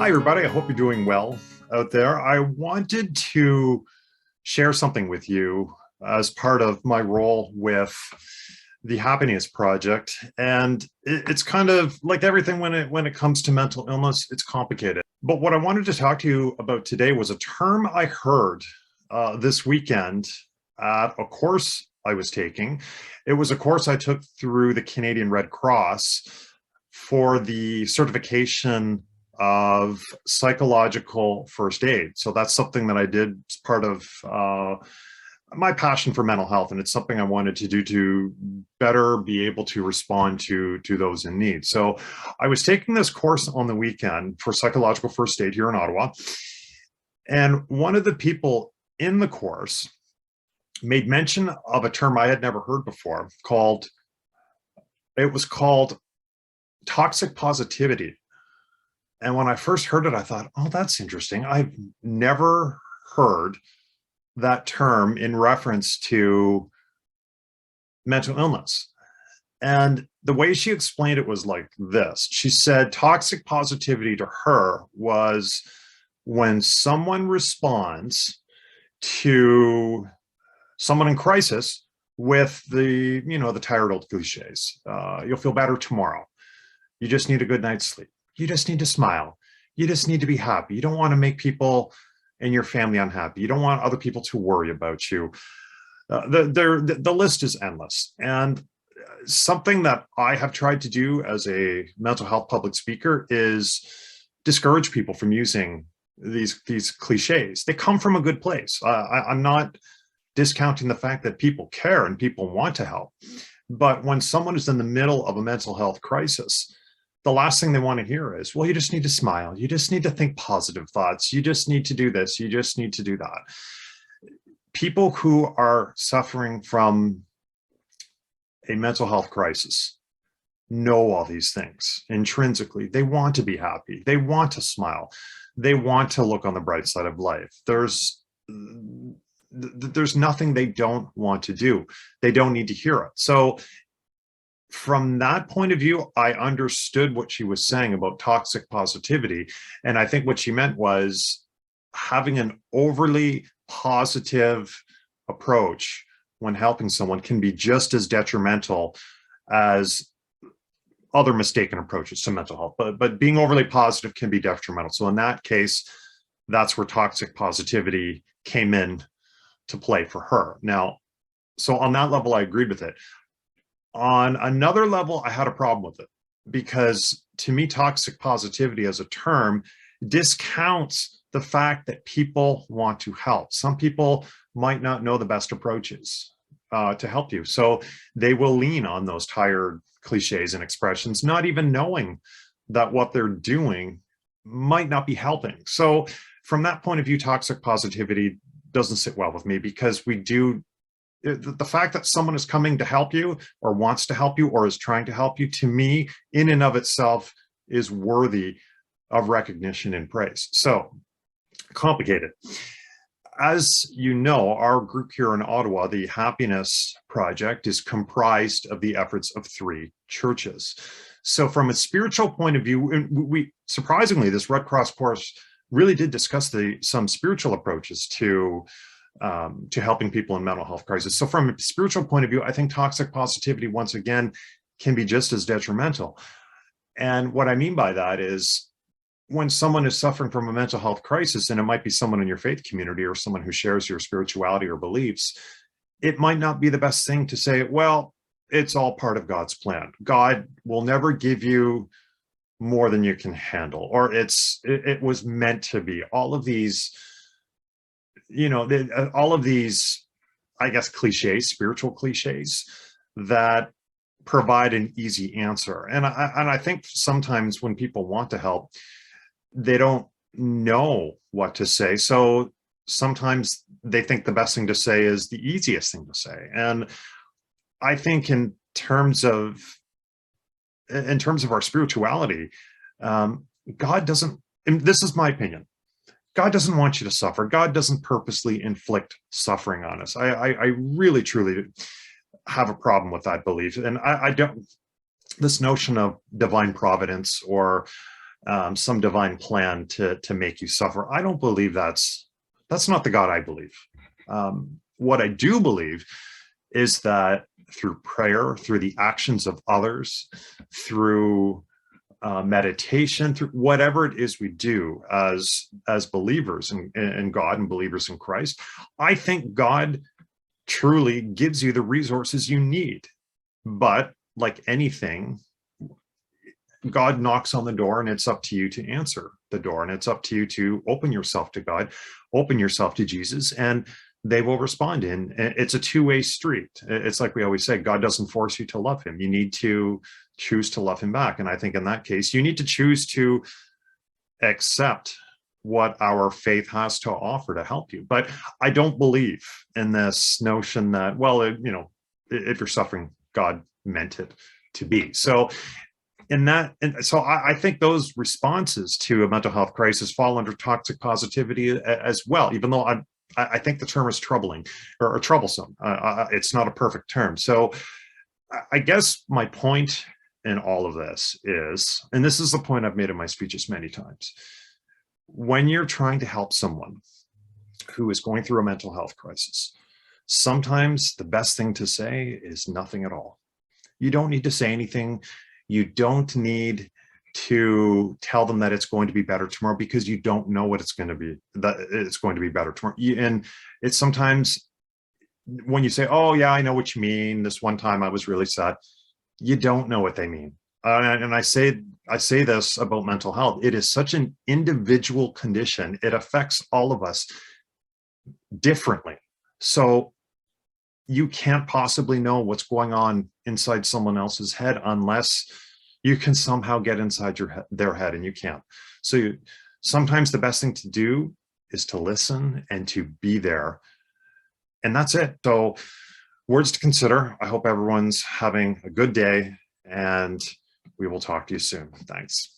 Hi, everybody. I hope you're doing well out there. I wanted to share something with you as part of my role with the Happiness Project. And it's kind of like everything when it comes to mental illness, it's complicated. But what I wanted to talk to you about today was a term I heard this weekend at a course I was taking. It was a course I took through the Canadian Red Cross for the certification of psychological first aid. So that's something that I did as part of my passion for mental health, and it's something I wanted to do to better be able to respond to those in need. So I was taking this course on the weekend for psychological first aid here in Ottawa, and one of the people in the course made mention of a term I had never heard before called toxic positivity. And when I first heard it, I thought, oh, that's interesting. I've never heard that term in reference to mental illness. And the way she explained it was like this. She said toxic positivity to her was when someone responds to someone in crisis with the tired old cliches. You'll feel better tomorrow. You just need a good night's sleep. You just need to smile. You just need to be happy. You don't want to make people in your family unhappy. You don't want other people to worry about you. The list is endless. And something that I have tried to do as a mental health public speaker is discourage people from using these cliches. They come from a good place. I'm not discounting the fact that people care and people want to help. But when someone is in the middle of a mental health crisis, the last thing they want to hear is, well, you just need to smile. You just need to think positive thoughts. You just need to do this. You just need to do that. People who are suffering from a mental health crisis know all these things intrinsically. They want to be happy. They want to smile. They want to look on the bright side of life. There's nothing they don't want to do. They don't need to hear it. So from that point of view, I understood what she was saying about toxic positivity. And I think what she meant was having an overly positive approach when helping someone can be just as detrimental as other mistaken approaches to mental health. But being overly positive can be detrimental. So in that case, that's where toxic positivity came in to play for her. Now, so on that level, I agreed with it. On another level, I had a problem with it because to me, toxic positivity as a term discounts the fact that people want to help. Some people might not know the best approaches to help you. So they will lean on those tired cliches and expressions, not even knowing that what they're doing might not be helping. So from that point of view, toxic positivity doesn't sit well with me because the fact that someone is coming to help you or wants to help you or is trying to help you, to me, in and of itself, is worthy of recognition and praise. So, complicated. As you know, our group here in Ottawa, the Happiness Project, is comprised of the efforts of 3 churches. So from a spiritual point of view, and we surprisingly, this Red Cross course really did discuss some spiritual approaches to helping people in mental health crisis. So from a spiritual point of view, I think toxic positivity, once again, can be just as detrimental. And what I mean by that is when someone is suffering from a mental health crisis, and it might be someone in your faith community or someone who shares your spirituality or beliefs, it might not be the best thing to say, well, it's all part of God's plan. God will never give you more than you can handle, or it was meant to be. All of these I guess, cliches, spiritual cliches that provide an easy answer. And I think sometimes when people want to help, they don't know what to say. So sometimes they think the best thing to say is the easiest thing to say. And I think in terms of our spirituality, God doesn't, and this is my opinion, God doesn't want you to suffer. God doesn't purposely inflict suffering on us. I really, truly have a problem with that belief. And I don't, this notion of divine providence or some divine plan to make you suffer. I don't believe that's not the God I believe. What I do believe is that through prayer, through the actions of others, through meditation, through whatever it is we do as believers in God and believers in Christ, I think God truly gives you the resources you need. But like anything, God knocks on the door, and it's up to you to answer the door, and it's up to you to open yourself to God, open yourself to Jesus, and they will respond. And it's a two-way street. It's like we always say, God doesn't force you to love him. You need to choose to love him back. And I think in that case, you need to choose to accept what our faith has to offer to help you. But I don't believe in this notion that, well, if you're suffering, God meant it to be. So I think those responses to a mental health crisis fall under toxic positivity as well, even though I think the term is troubling or troublesome. It's not a perfect term. So I guess my point in all of this is, and this is the point I've made in my speeches many times, when you're trying to help someone who is going through a mental health crisis, sometimes the best thing to say is nothing at all. You don't need to say anything. You don't need to tell them that it's going to be better tomorrow, because you don't know what it's going to be, that it's going to be better tomorrow. And it's sometimes when you say, oh yeah, I know what you mean, this one time I was really sad, you don't know what they mean. And I say this about mental health. It is such an individual condition. It affects all of us differently. So you can't possibly know what's going on inside someone else's head unless you can somehow get inside their head, and you can't. So sometimes the best thing to do is to listen and to be there. And that's it. So words to consider. I hope everyone's having a good day, and we will talk to you soon. Thanks.